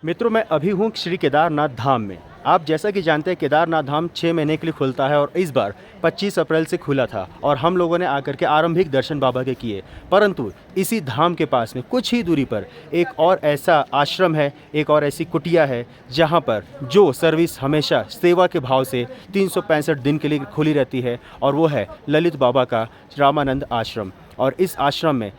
मित्रों, मैं अभी हूँ श्री केदारनाथ धाम में। आप जैसा कि जानते हैं, केदारनाथ धाम 6 महीने के लिए खुलता है और इस बार 25 अप्रैल से खुला था और हम लोगों ने आकर के आरंभिक दर्शन बाबा के किए। परंतु इसी धाम के पास में कुछ ही दूरी पर एक और ऐसा आश्रम है, एक और ऐसी कुटिया है जहाँ पर जो सर्विस हमेशा सेवा के भाव से 365 दिन के लिए खुली रहती है, और वो है ललित बाबा का रामानंद आश्रम। और इस आश्रम में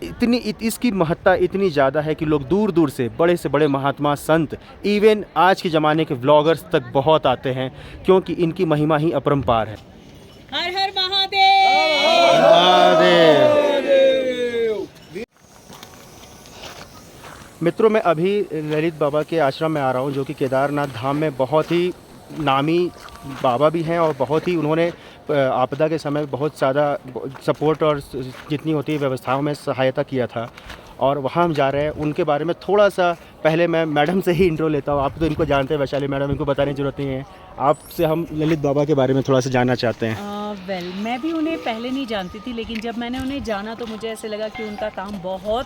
इसकी महत्ता इतनी ज़्यादा है कि लोग दूर दूर से बड़े महात्मा संत, इवन आज के ज़माने के व्लॉगर्स तक बहुत आते हैं, क्योंकि इनकी महिमा ही अपरंपार है। हर हर महादेव। महादेव। मित्रों, मैं अभी ललित बाबा के आश्रम में आ रहा हूँ, जो कि केदारनाथ धाम में बहुत ही नामी बाबा भी हैं और बहुत ही उन्होंने आपदा के समय बहुत ज़्यादा सपोर्ट और जितनी होती है व्यवस्थाओं में सहायता किया था। और वहाँ हम जा रहे हैं, उनके बारे में थोड़ा सा पहले मैं मैडम से ही इंट्रो लेता हूँ। आप तो इनको जानते हैं, वैशाली मैडम, इनको बताने की ज़रूरत नहीं है। आपसे हम ललित बाबा के बारे में थोड़ा सा जानना चाहते हैं। मैं भी उन्हें पहले नहीं जानती थी, लेकिन जब मैंने उन्हें जाना तो मुझे ऐसे लगा कि उनका काम बहुत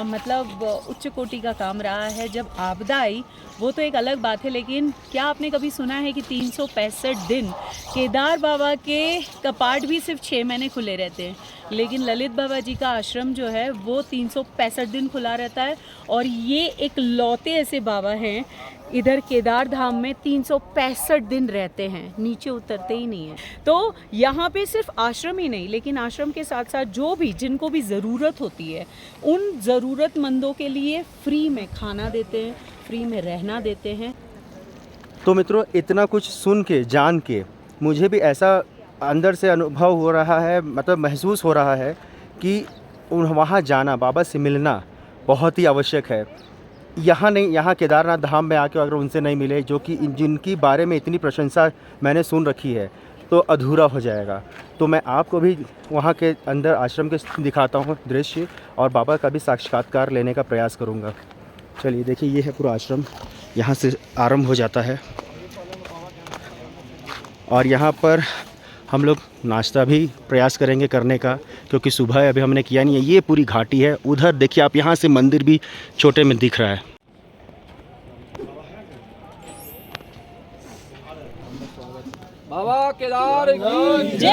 मतलब उच्च कोटि का काम रहा है। जब आपदा आई वो तो एक अलग बात है, लेकिन क्या आपने कभी सुना है कि 365 दिन केदार बाबा के कपाट भी सिर्फ 6 महीने खुले रहते हैं, लेकिन ललित बाबा जी का आश्रम जो है वो 365 दिन खुला रहता है। और ये एक लौते ऐसे बाबा हैं इधर केदार धाम में 365 दिन रहते हैं, नीचे उतरते ही नहीं हैं। तो यहाँ पे सिर्फ आश्रम ही नहीं, लेकिन आश्रम के साथ साथ जो भी जिनको भी ज़रूरत होती है उन ज़रूरतमंदों के लिए फ्री में खाना देते हैं, फ्री में रहना देते हैं। तो मित्रों, इतना कुछ सुन के जान के मुझे भी ऐसा अंदर से अनुभव हो रहा है, मतलब महसूस हो रहा है कि वहाँ जाना, बाबा से मिलना बहुत ही आवश्यक है। यहाँ नहीं, यहाँ केदारनाथ धाम में आके अगर उनसे नहीं मिले, जो कि जिनकी बारे में इतनी प्रशंसा मैंने सुन रखी है, तो अधूरा हो जाएगा। तो मैं आपको भी वहाँ के अंदर आश्रम के दिखाता हूँ दृश्य, और बाबा का भी साक्षात्कार लेने का प्रयास करूँगा। चलिए देखिए, ये है पूरा आश्रम, यहाँ से आरंभ हो जाता है। और यहाँ पर हम लोग नाश्ता भी प्रयास करेंगे करने का, क्योंकि सुबह अभी हमने किया नहीं है। ये पूरी घाटी है, उधर देखिए आप, यहाँ से मंदिर भी छोटे में दिख रहा है। बाबा केदार की जय।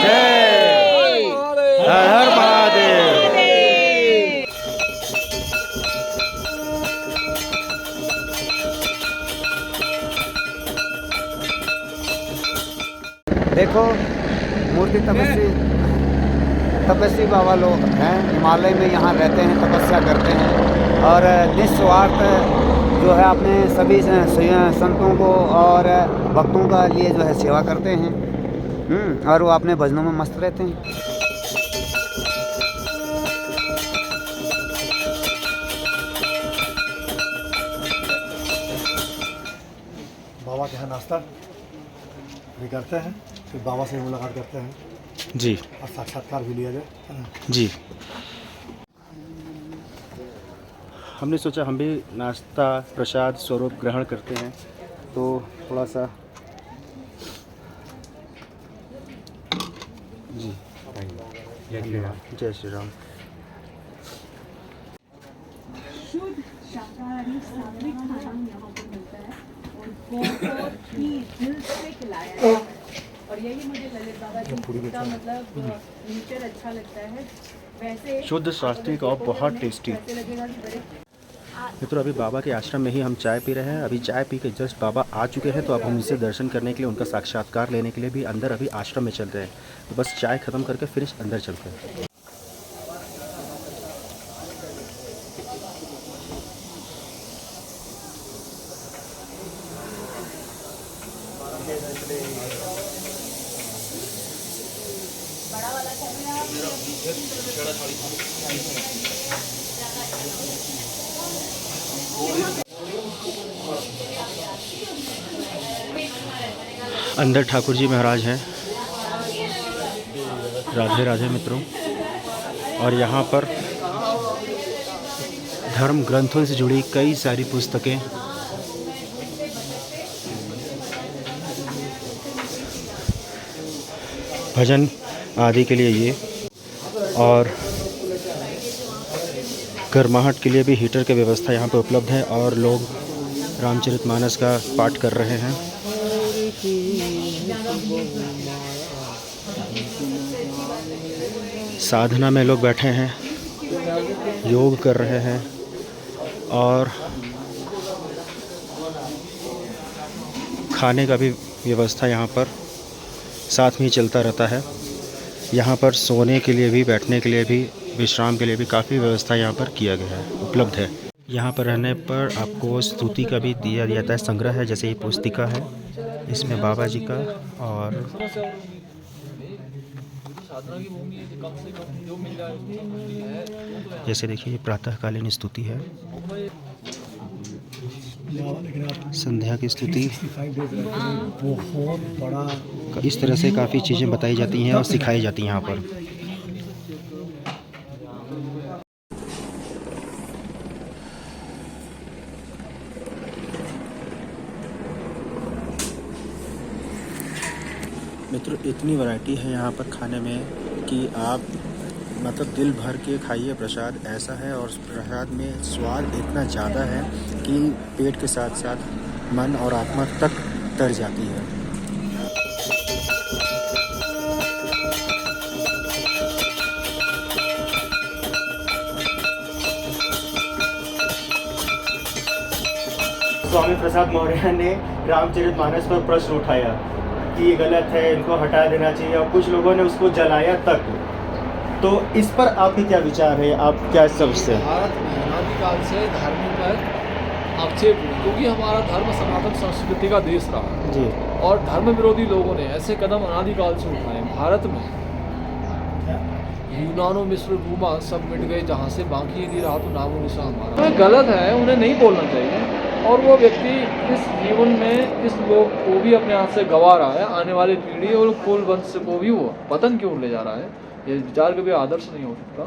हर हर महादेव। देखो, मूर्ति तपस्वी बाबा लोग हैं, हिमालय में यहाँ रहते हैं, तपस्या करते हैं और निस्वार्थ जो है अपने सभी संतों को और भक्तों का लिए जो है सेवा करते हैं। और वो अपने भजनों में मस्त रहते हैं। बाबा के यहाँ नाश्ता भी करते हैं, फिर बाबा से मुलाकात करते हैं जी, और साक्षात्कार भी लिया जाए जी। हमने सोचा हम भी नाश्ता प्रसाद स्वरूप ग्रहण करते हैं, तो थोड़ा सा जी। जय श्री राम। शुद्ध शाकाहारी सात्विक खाना यहाँ पर मिलता है और बहुत ही दिल से खिलाया जाता है। और यही मुझे ललित बाबा जी का मतलब नेचर अच्छा लगता है। वैसे शुद्ध सात्विक और बहुत टेस्टी। ऐसे लगेगा कि बड़े मित्रों, अभी बाबा के आश्रम में ही हम चाय पी रहे हैं। अभी चाय पी के जस्ट बाबा आ चुके हैं, तो अब हम इनसे दर्शन करने के लिए, उनका साक्षात्कार लेने के लिए भी अंदर अभी आश्रम में चल रहे हैं। तो बस चाय ख़त्म करके फिर अंदर चलते हैं। अंदर ठाकुर जी महाराज हैं। राधे राधे मित्रों। और यहाँ पर धर्म ग्रंथों से जुड़ी कई सारी पुस्तकें, भजन आदि के लिए ये, और गर्माहट के लिए भी हीटर की व्यवस्था यहाँ पर उपलब्ध है। और लोग रामचरितमानस का पाठ कर रहे हैं। साधना में लोग बैठे हैं, योग कर रहे हैं और खाने का भी व्यवस्था यहाँ पर साथ में ही चलता रहता है। यहाँ पर सोने के लिए भी, बैठने के लिए भी, विश्राम के लिए भी काफ़ी व्यवस्था यहाँ पर किया गया है, उपलब्ध है। यहाँ पर रहने पर आपको स्तुति का भी दिया जाता है, संग्रह है, जैसे ये पुस्तिका है, इसमें बाबा जी का और जैसे देखिए ये प्रातःकालीन स्तुति है, संध्या की स्तुति, बहुत बड़ा इस तरह से काफ़ी चीज़ें बताई जाती हैं और सिखाई जाती हैं यहाँ पर। मित्रों, इतनी वैरायटी है यहाँ पर खाने में कि आप मतलब दिल भर के खाइए। प्रसाद ऐसा है और प्रसाद में स्वाद इतना ज़्यादा है कि पेट के साथ साथ मन और आत्मा तक तर जाती है। स्वामी प्रसाद मौर्य ने रामचरितमानस पर प्रश्न उठाया कि ये गलत है, इनको हटा देना चाहिए, और कुछ लोगों ने उसको जलाया तक। तो इस पर आपके क्या विचार है, आप क्या समझते हैं? भारत में अनादिकाल से धर्म पर आक्षेप हुए, क्योंकि हमारा धर्म सनातन संस्कृति का देश रहा है जी। और धर्म विरोधी लोगों ने ऐसे कदम अनादिकाल से उठाए। भारत में यूनानो मिस्र रूमा सब मिट गए, जहाँ से बाकी नहीं रहा तो नामो निशान हमारा। तो गलत है, उन्हें नहीं बोलना चाहिए। और वो व्यक्ति इस जीवन में इस लोग को भी अपने हाथ से गंवा रहा है, आने वाली पीढ़ी और कुल वंश को भी वो पतन की ओर ले जा रहा है। ये विचार कभी आदर्श नहीं हो सकता,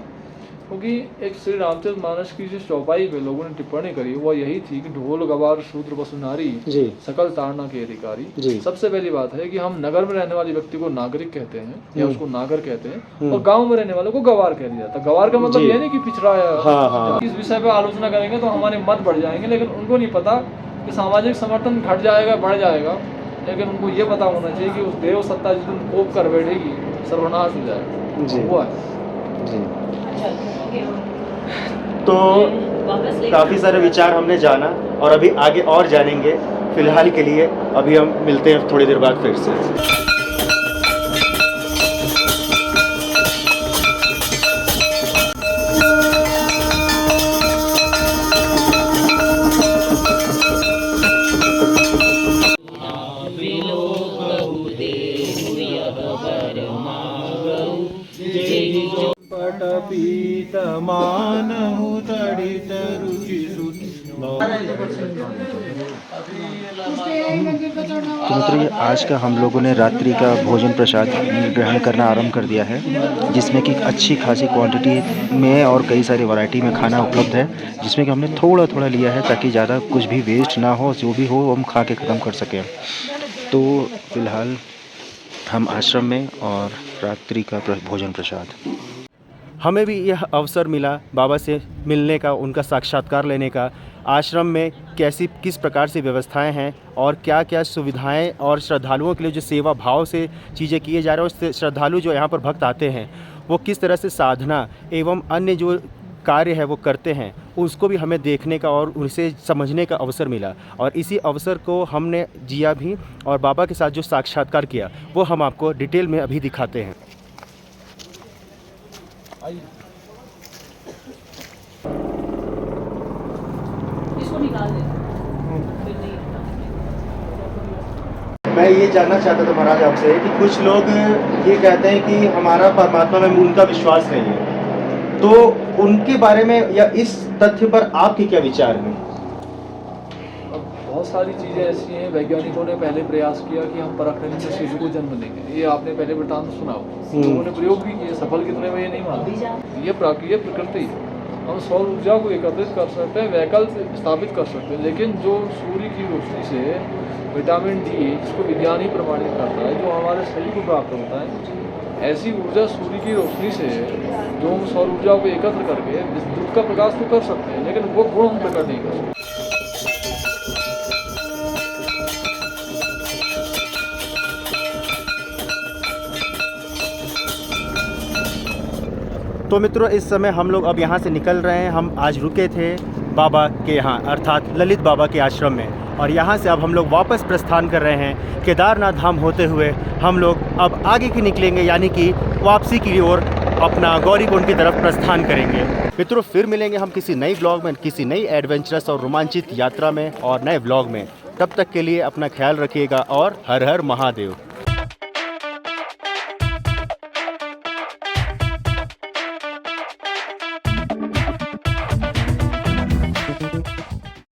क्योंकि एक श्री रामचरितमानस की जो चौपाई पे लोगों ने टिप्पणी करी वो यही थी कि ढोल गवार शूद्र पशु नारी जी। सकल ताड़ना के अधिकारी जी। सबसे पहली बात है कि हम नगर में रहने वाले व्यक्ति को नागरिक कहते हैं या उसको नागर कहते हैं, और गांव में रहने वालों को गवार कह दिया जाता है। गवार का मतलब ये नहीं कि पिछड़ा है। हाँ। इस विषय पे आलोचना करेंगे तो हमारे मत बढ़ जाएंगे, लेकिन उनको नहीं पता कि सामाजिक समर्थन घट जाएगा बढ़ जाएगा। लेकिन उनको ये पता होना चाहिए कि उस देव सत्ता जिस दिन कोप कर बैठेगी सर्वनाश हो जाएगा जी। वो है जी। तो काफ़ी सारे विचार हमने जाना और अभी आगे और जानेंगे। फिलहाल के लिए अभी हम मिलते हैं थोड़ी देर बाद फिर से। तो मतलब आज का हम लोगों ने रात्रि का भोजन प्रसाद ग्रहण करना आरंभ कर दिया है, जिसमें कि अच्छी खासी क्वांटिटी में और कई सारी वैरायटी में खाना उपलब्ध है, जिसमें कि हमने थोड़ा थोड़ा लिया है ताकि ज़्यादा कुछ भी वेस्ट ना हो, जो भी हो हम खा के ख़त्म कर सकें। तो फिलहाल हम आश्रम में और रात्रि का भोजन प्रसाद, हमें भी यह अवसर मिला बाबा से मिलने का, उनका साक्षात्कार लेने का। आश्रम में किस प्रकार से व्यवस्थाएं हैं और क्या क्या सुविधाएं और श्रद्धालुओं के लिए जो सेवा भाव से चीज़ें किए जा रहे हैं, उससे श्रद्धालु जो यहाँ पर भक्त आते हैं वो किस तरह से साधना एवं अन्य जो कार्य है वो करते हैं, उसको भी हमें देखने का और उसे समझने का अवसर मिला। और इसी अवसर को हमने जिया भी और बाबा के साथ जो साक्षात्कार किया वो हम आपको डिटेल में अभी दिखाते हैं। इसको निकाल दे। मैं ये जानना चाहता था महाराज आपसे कि कुछ लोग ये कहते हैं कि हमारा परमात्मा में उनका विश्वास नहीं है, तो उनके बारे में या इस तथ्य पर आपके क्या विचार हैं? अब बहुत सारी चीज़ें ऐसी हैं, वैज्ञानिकों ने पहले प्रयास किया कि हम पराक्रमी से शिशु को जन्म देंगे। ये आपने पहले वृत्तांत सुना हो, लोगों ने प्रयोग भी किए, सफल कितने में ये नहीं मानते। ये प्रकृति है। हम सौर ऊर्जा को एकत्रित कर सकते हैं, वैकल्पिक स्थापित कर सकते हैं, लेकिन जो सूर्य की रोशनी से विटामिन डी, जिसको विज्ञान ही प्रमाणित करता है, जो हमारे शरीर को प्राप्त होता है, ऐसी ऊर्जा सूर्य की रोशनी से जो हम सौर ऊर्जा को एकत्र करके विद्युत का प्रकाश तो कर सकते हैं, लेकिन वो गुण हम प्रकट नहीं कर सकते। तो मित्रों इस समय हम लोग अब यहाँ से निकल रहे हैं। हम आज रुके थे बाबा के यहाँ अर्थात ललित बाबा के आश्रम में, और यहाँ से अब हम लोग वापस प्रस्थान कर रहे हैं केदारनाथ धाम होते हुए। हम लोग अब आगे की निकलेंगे, यानी कि वापसी की ओर अपना गौरीकुंड की तरफ प्रस्थान करेंगे। मित्रों फिर मिलेंगे हम किसी नई ब्लॉग में, किसी नई एडवेंचरस और रोमांचित यात्रा में और नए ब्लॉग में। तब तक के लिए अपना ख्याल रखिएगा और हर हर महादेव।